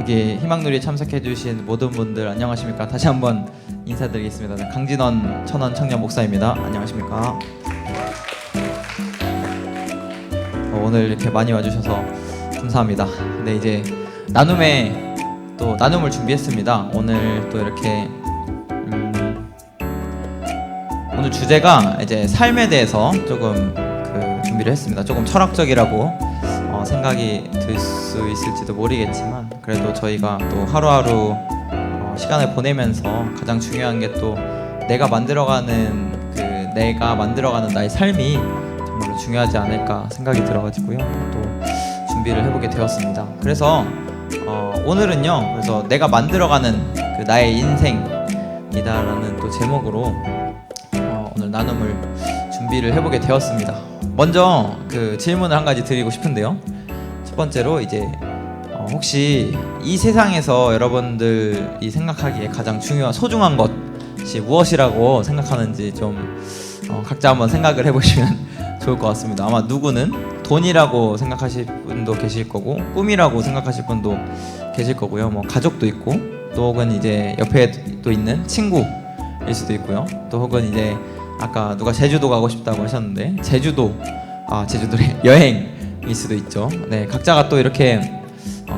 여기 희망누리에 참석해주신 모든 분들 안녕하십니까? 다시 한번 인사드리겠습니다. 네, 강진원 천원 청년 목사입니다. 안녕하십니까? 오늘 이렇게 많이 와주셔서 감사합니다. 네, 이제 나눔을 준비했습니다. 오늘 또 이렇게 오늘 주제가 이제 삶에 대해서 조금 준비를 했습니다. 조금 철학적이라고 생각이 들 수 있을지도 모르겠지만 그래도 저희가 또 하루하루 시간을 보내면서 가장 중요한 게 또 내가 만들어가는 나의 삶이 정말로 중요하지 않을까 생각이 들어가지고요. 또 준비를 해보게 되었습니다. 그래서 오늘은요. 그래서 내가 만들어가는 나의 인생이다라는 또 제목으로 오늘 나눔을 준비를 해보게 되었습니다. 먼저 질문을 한 가지 드리고 싶은데요. 첫 번째로 이제 혹시 이 세상에서 여러분들이 생각하기에 가장 소중한 것이 무엇이라고 생각하는지 좀 각자 한번 생각을 해보시면 좋을 것 같습니다. 아마 누구는 돈이라고 생각하실 분도 계실 거고 꿈이라고 생각하실 분도 계실 거고요. 뭐 가족도 있고 또 혹은 이제 옆에 또 있는 친구일 수도 있고요. 또 혹은 이제 아까 누가 제주도 가고 싶다고 하셨는데 제주도래 여행일 수도 있죠. 네, 각자가 또 이렇게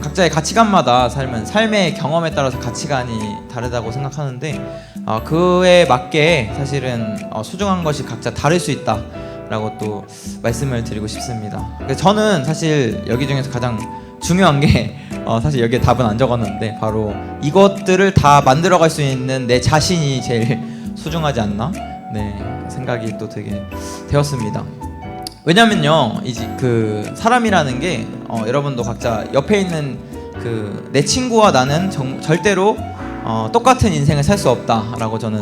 각자의 가치관마다 삶의 경험에 따라서 가치관이 다르다고 생각하는데 그에 맞게 사실은 소중한 것이 각자 다를 수 있다라고 또 말씀을 드리고 싶습니다. 그래서 저는 사실 여기 중에서 가장 중요한 게 사실 여기에 답은 안 적었는데 바로 이것들을 다 만들어갈 수 있는 내 자신이 제일 소중하지 않나? 네, 생각이 또 되게 되었습니다. 왜냐면요, 사람이라는 게 여러분도 각자 옆에 있는 내 친구와 나는 절대로 똑같은 인생을 살 수 없다라고 저는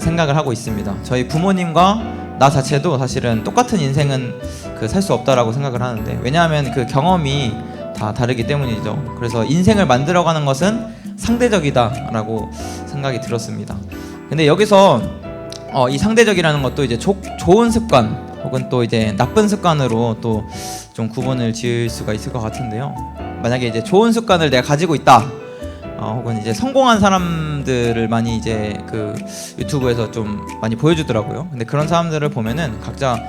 생각을 하고 있습니다. 저희 부모님과 나 자체도 사실은 똑같은 인생은 살 수 없다라고 생각을 하는데 왜냐하면 경험이 다 다르기 때문이죠. 그래서 인생을 만들어가는 것은 상대적이다라고 생각이 들었습니다. 근데 여기서 이 상대적이라는 것도 이제 좋은 습관 혹은 또 이제 나쁜 습관으로 또 좀 구분을 지을 수가 있을 것 같은데요. 만약에 이제 좋은 습관을 내가 가지고 있다, 혹은 이제 성공한 사람들을 많이 이제 유튜브에서 좀 많이 보여주더라고요. 근데 그런 사람들을 보면은 각자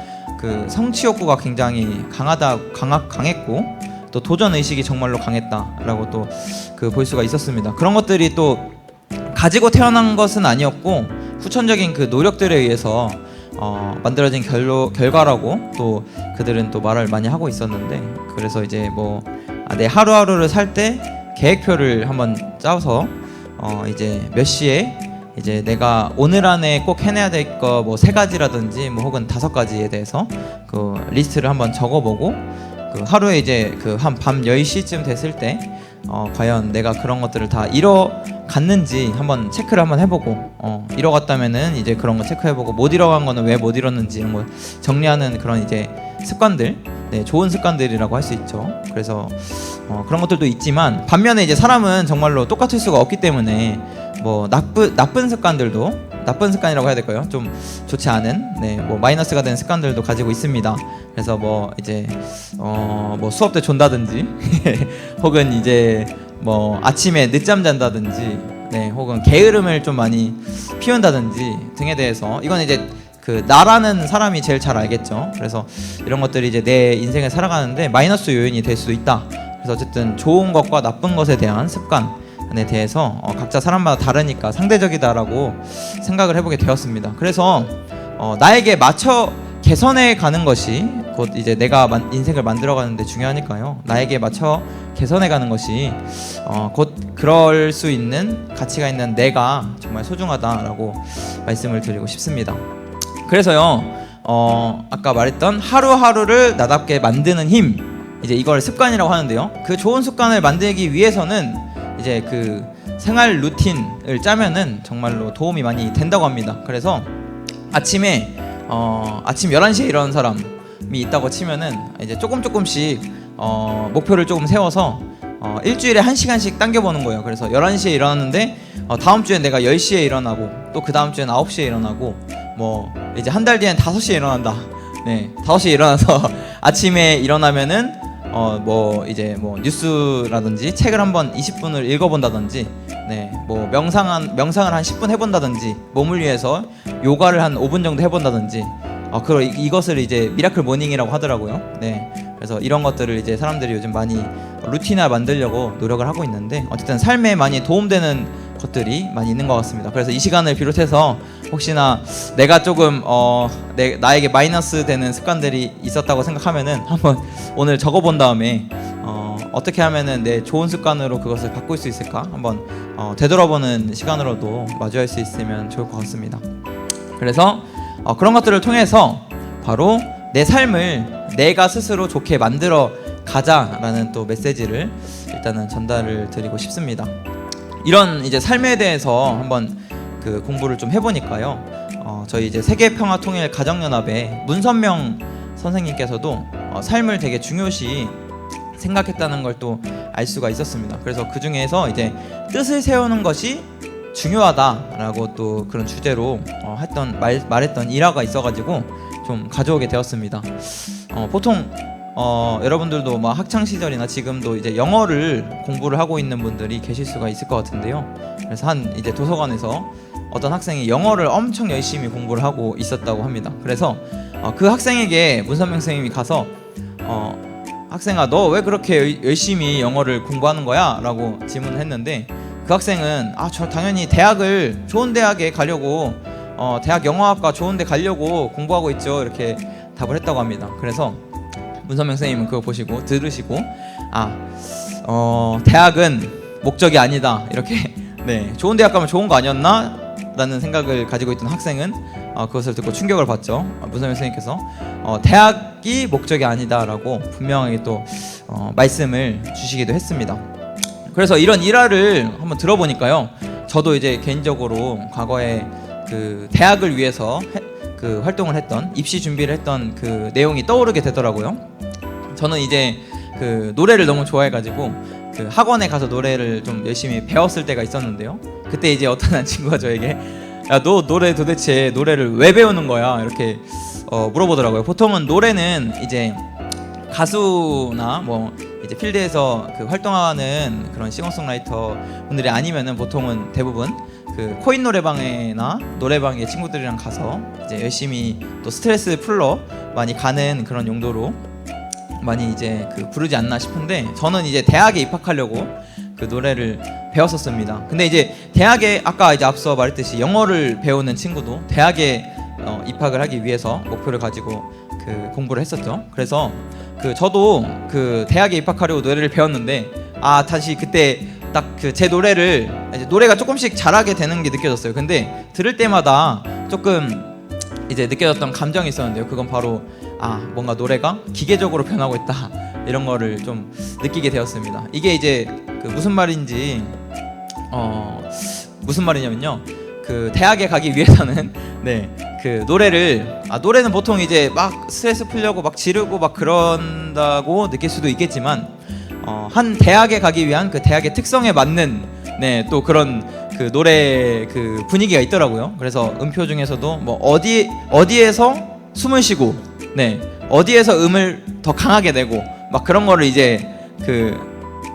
성취 욕구가 굉장히 강했고 또 도전 의식이 정말로 강했다라고 또 볼 수가 있었습니다. 그런 것들이 또 가지고 태어난 것은 아니었고 후천적인 노력들에 의해서 만들어진 결과라고 또 그들은 또 말을 많이 하고 있었는데 그래서 이제 내 하루하루를 살 때 계획표를 한번 짜서 이제 몇 시에 이제 내가 오늘 안에 꼭 해내야 될 거 3가지라든지 혹은 5가지에 대해서 리스트를 한번 적어보고 하루에 이제 한 밤 10시쯤 됐을 때 과연 내가 그런 것들을 다 이뤄갔는지 한번 체크를 한번 해보고 이뤄갔다면은 이제 그런 거 체크해보고 못 이뤄간 거는 왜 못 이뤘는지 이런 거 정리하는 그런 이제 습관들, 네, 좋은 습관들이라고 할 수 있죠. 그래서 그런 것들도 있지만 반면에 이제 사람은 정말로 똑같을 수가 없기 때문에 나쁜 습관들도 나쁜 습관이라고 해야 될까요? 좀 좋지 않은 마이너스가 된 습관들도 가지고 있습니다. 그래서 이제 수업 때 존다든지 혹은 이제 아침에 늦잠 잔다든지 혹은 게으름을 좀 많이 피운다든지 등에 대해서 이건 이제 나라는 사람이 제일 잘 알겠죠. 그래서 이런 것들이 이제 내 인생을 살아가는데 마이너스 요인이 될 수 있다. 그래서 어쨌든 좋은 것과 나쁜 것에 대한 습관에 대해서 각자 사람마다 다르니까 상대적이다라고 생각을 해보게 되었습니다. 그래서 나에게 맞춰 개선해 가는 것이 곧 이제 내가 인생을 만들어가는데 중요하니까요. 나에게 맞춰 개선해 가는 것이 곧 그럴 수 있는 가치가 있는 내가 정말 소중하다라고 말씀을 드리고 싶습니다. 그래서요, 아까 말했던 하루하루를 나답게 만드는 힘, 이제 이걸 습관이라고 하는데요. 좋은 습관을 만들기 위해서는 이제 생활 루틴을 짜면은 정말로 도움이 많이 된다고 합니다. 그래서 아침 11시에 일어나는 사람이 있다고 치면은 이제 조금씩 목표를 조금 세워서 일주일에 1시간씩 당겨보는 거예요. 그래서 11시에 일어났는데 다음 주엔 내가 10시에 일어나고 또 그 다음 주엔 9시에 일어나고 이제 한 달 뒤엔 5시에 일어난다. 네, 5시에 일어나서 아침에 일어나면은 뭐 이제 뭐 뉴스라든지 책을 한번 20분을 읽어본다든지, 네, 뭐 명상을 한 10분 해본다든지, 몸을 위해서 요가를 한 5분 정도 해본다든지, 이것을 이제 미라클 모닝이라고 하더라고요. 네, 그래서 이런 것들을 이제 사람들이 요즘 많이 루틴화 만들려고 노력을 하고 있는데, 어쨌든 삶에 많이 도움되는 것들이 많이 있는 것 같습니다. 그래서 이 시간을 비롯해서 혹시나 내가 조금 나에게 마이너스 되는 습관들이 있었다고 생각하면은 한번 오늘 적어본 다음에 어떻게 하면은 내 좋은 습관으로 그것을 바꿀 수 있을까 한번 되돌아보는 시간으로도 마주할 수 있으면 좋을 것 같습니다. 그래서 그런 것들을 통해서 바로 내 삶을 내가 스스로 좋게 만들어 가자라는 또 메시지를 일단은 전달을 드리고 싶습니다. 이런 이제 삶에 대해서 한번 그 공부를 좀 해보니까요. 저희 이제 세계평화통일 가정연합의 문선명 선생님께서도 삶을 되게 중요시 생각했다는 걸 또 알 수가 있었습니다. 그래서 그 중에서 이제 뜻을 세우는 것이 중요하다라고 또 그런 주제로 말했던 일화가 있어가지고 좀 가져오게 되었습니다. 보통 여러분들도 막 학창 시절이나 지금도 이제 영어를 공부를 하고 있는 분들이 계실 수가 있을 것 같은데요. 그래서 이제 도서관에서 어떤 학생이 영어를 엄청 열심히 공부를 하고 있었다고 합니다. 그래서 그 학생에게 문선명 선생님이 가서 학생아, 너 왜 그렇게 열심히 영어를 공부하는 거야? 라고 질문을 했는데, 그 학생은 저 당연히 좋은 대학에 가려고 대학 영어학과 좋은 데 가려고 공부하고 있죠, 이렇게 답을 했다고 합니다. 그래서 문선명 선생님은 그거 보시고 들으시고 대학은 목적이 아니다, 이렇게 네, 좋은 대학 가면 좋은 거 아니었나? 라는 생각을 가지고 있던 학생은 그것을 듣고 충격을 받죠. 문선명 선생님께서 대학이 목적이 아니다 라고 분명하게 또 말씀을 주시기도 했습니다. 그래서 이런 일화를 한번 들어보니까요, 저도 이제 개인적으로 과거에 그 대학을 위해서 그 활동을 했던, 입시 준비를 했던 그 내용이 떠오르게 되더라고요. 저는 이제 그 노래를 너무 좋아해가지고 그 학원에 가서 노래를 좀 열심히 배웠을 때가 있었는데요. 그때 이제 어떤 한 친구가 저에게 야, 너 도대체 노래를 왜 배우는 거야? 이렇게 물어보더라고요. 보통은 노래는 이제 가수나 뭐 이제 필드에서 그 활동하는 그런 싱어송라이터 분들이 아니면은 보통은 대부분 그 코인 노래방이나 노래방에 친구들이랑 가서 이제 열심히 또 스트레스 풀러 많이 가는 그런 용도로 많이 이제 그 부르지 않나 싶은데, 저는 이제 대학에 입학하려고 그 노래를 배웠었습니다. 근데 이제 대학에 아까 이제 앞서 말했듯이 영어를 배우는 친구도 대학에 입학을 하기 위해서 목표를 가지고 그 공부를 했었죠. 그래서 그 저도 그 대학에 입학하려고 노래를 배웠는데 다시 그때 딱 그 제 노래를 이제 노래가 조금씩 잘하게 되는 게 느껴졌어요. 근데 들을 때마다 조금 이제 느껴졌던 감정이 있었는데요. 그건 바로 뭔가 노래가 기계적으로 변하고 있다, 이런 거를 좀 느끼게 되었습니다. 이게 이제 그 무슨 말이냐면요, 그 대학에 가기 위해서는 네, 그 노래는 보통 이제 막 스트레스 풀려고 막 지르고 막 그런다고 느낄 수도 있겠지만 한 대학에 가기 위한 그 대학의 특성에 맞는 네, 또 그런 그 노래 그 분위기가 있더라고요. 그래서 음표 중에서도 뭐 어디에서 숨을 쉬고, 네, 어디에서 음을 더 강하게 내고 막 그런 거를 이제 그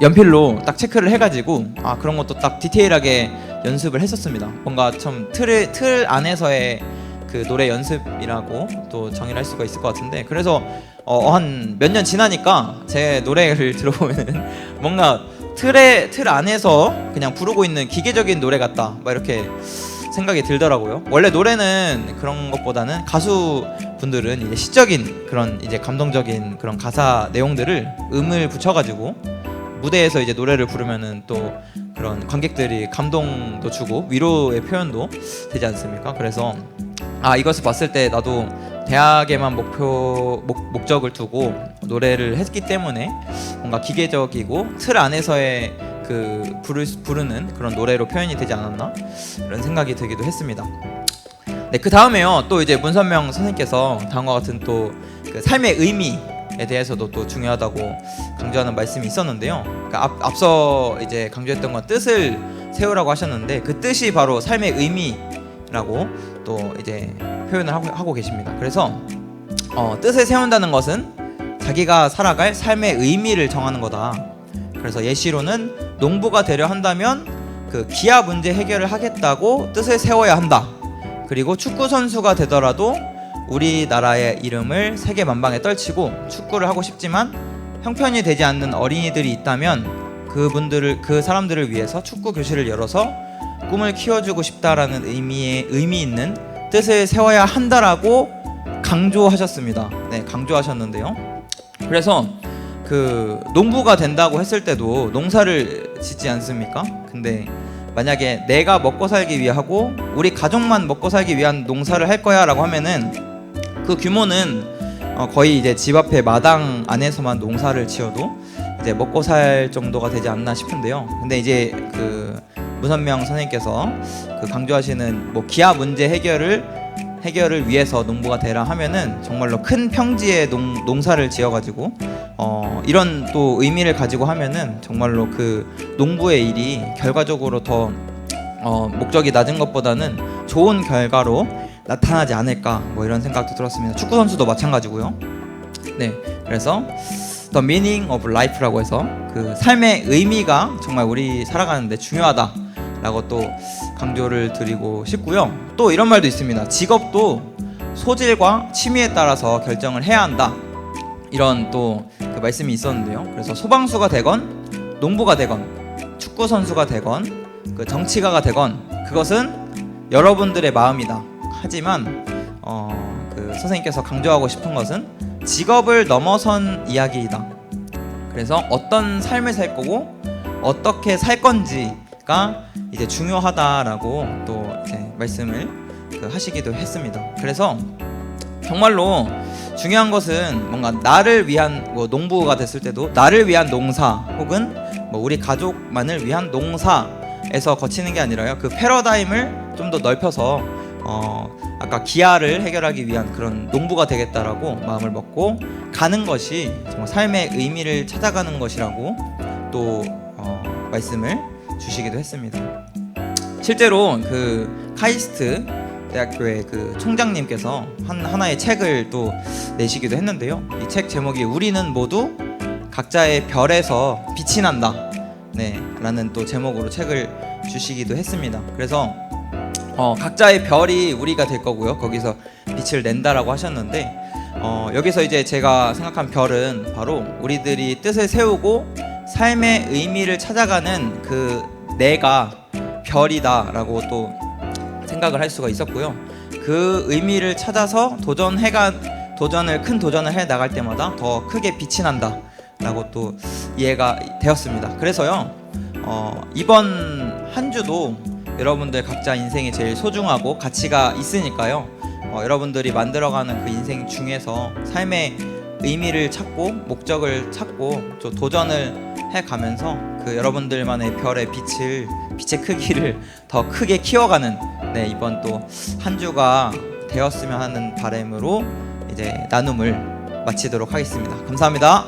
연필로 딱 체크를 해가지고 그런 것도 딱 디테일하게 연습을 했었습니다. 뭔가 좀 틀 안에서의 그 노래 연습이라고 또 정의를 할 수가 있을 것 같은데, 그래서 한 몇 년 지나니까 제 노래를 들어보면은 뭔가 틀 안에서 그냥 부르고 있는 기계적인 노래 같다, 막 이렇게 생각이 들더라고요. 원래 노래는 그런 것보다는 가수분들은 이제 시적인 그런 이제 감동적인 그런 가사 내용들을 음을 붙여가지고 무대에서 이제 노래를 부르면은 또 그런 관객들이 감동도 주고 위로의 표현도 되지 않습니까? 그래서 이것을 봤을 때 나도 대학에만 목적을 두고 노래를 했기 때문에 뭔가 기계적이고 틀 안에서의 그 부르는 그런 노래로 표현이 되지 않았나, 이런 생각이 들기도 했습니다. 네, 그 다음에요, 또 이제 문선명 선생님께서 다음과 같은 또 그 삶의 의미에 대해서도 또 중요하다고 강조하는 말씀이 있었는데요. 그러니까 앞서 이제 강조했던 건 뜻을 세우라고 하셨는데, 그 뜻이 바로 삶의 의미라고 또 이제 표현을 하고 계십니다. 그래서 뜻을 세운다는 것은 자기가 살아갈 삶의 의미를 정하는 거다. 그래서 예시로는 농부가 되려 한다면 그 기아 문제 해결을 하겠다고 뜻을 세워야 한다. 그리고 축구 선수가 되더라도 우리나라의 이름을 세계 만방에 떨치고 축구를 하고 싶지만 형편이 되지 않는 어린이들이 있다면 그 사람들을 위해서 축구 교실을 열어서 꿈을 키워주고 싶다라는 의미 있는 뜻을 세워야 한다라고 강조하셨습니다. 네, 강조하셨는데요. 그래서 그 농부가 된다고 했을 때도 농사를 짓지 않습니까? 근데 만약에 내가 먹고 살기 위하고 우리 가족만 먹고 살기 위한 농사를 할 거야 라고 하면은 그 규모는 거의 이제 집 앞에 마당 안에서만 농사를 지어도 이제 먹고 살 정도가 되지 않나 싶은데요. 근데 이제 그 문선명 선생님께서 그 강조하시는 뭐 기아 문제 해결을 위해서 농부가 되라 하면은 정말로 큰 평지에 농사를 지어가지고 이런 또 의미를 가지고 하면은 정말로 그 농부의 일이 결과적으로 더 목적이 낮은 것보다는 좋은 결과로 나타나지 않을까 뭐 이런 생각도 들었습니다. 축구 선수도 마찬가지고요. 네, 그래서 The Meaning of Life라고 해서 그 삶의 의미가 정말 우리 살아가는데 중요하다라고 또 강조를 드리고 싶고요. 또 이런 말도 있습니다. 직업도 소질과 취미에 따라서 결정을 해야 한다. 이런 또 그 말씀이 있었는데요. 그래서 소방수가 되건 농부가 되건 축구 선수가 되건 그 정치가가 되건 그것은 여러분들의 마음이다. 하지만 그 선생님께서 강조하고 싶은 것은 직업을 넘어선 이야기이다. 그래서 어떤 삶을 살 거고 어떻게 살 건지가 이제 중요하다라고 또 이제 말씀을 하시기도 했습니다. 그래서 정말로 중요한 것은 뭔가 나를 위한 뭐 농부가 됐을 때도 나를 위한 농사 혹은 뭐 우리 가족만을 위한 농사에서 거치는 게 아니라요. 그 패러다임을 좀 더 넓혀서 아까 기아를 해결하기 위한 그런 농부가 되겠다라고 마음을 먹고 가는 것이 정말 삶의 의미를 찾아가는 것이라고 또 말씀을 주시기도 했습니다. 실제로 그 카이스트 대학교의 그 총장님께서 하나의 책을 또 내시기도 했는데요. 이 책 제목이 우리는 모두 각자의 별에서 빛이 난다. 네, 라는 또 제목으로 책을 주시기도 했습니다. 그래서 각자의 별이 우리가 될 거고요. 거기서 빛을 낸다라고 하셨는데 여기서 이제 제가 생각한 별은 바로 우리들이 뜻을 세우고 삶의 의미를 찾아가는 그 내가 별이다라고 또 생각을 할 수가 있었고요. 그 의미를 찾아서 큰 도전을 해 나갈 때마다 더 크게 빛이 난다라고 또 이해가 되었습니다. 그래서요 이번 한 주도 여러분들 각자 인생이 제일 소중하고 가치가 있으니까요. 여러분들이 만들어가는 그 인생 중에서 삶의 의미를 찾고 목적을 찾고 또 도전을 해가면서 그 여러분들만의 별의 빛의 크기를 더 크게 키워가는 이번 또 한 주가 되었으면 하는 바람으로 이제 나눔을 마치도록 하겠습니다. 감사합니다.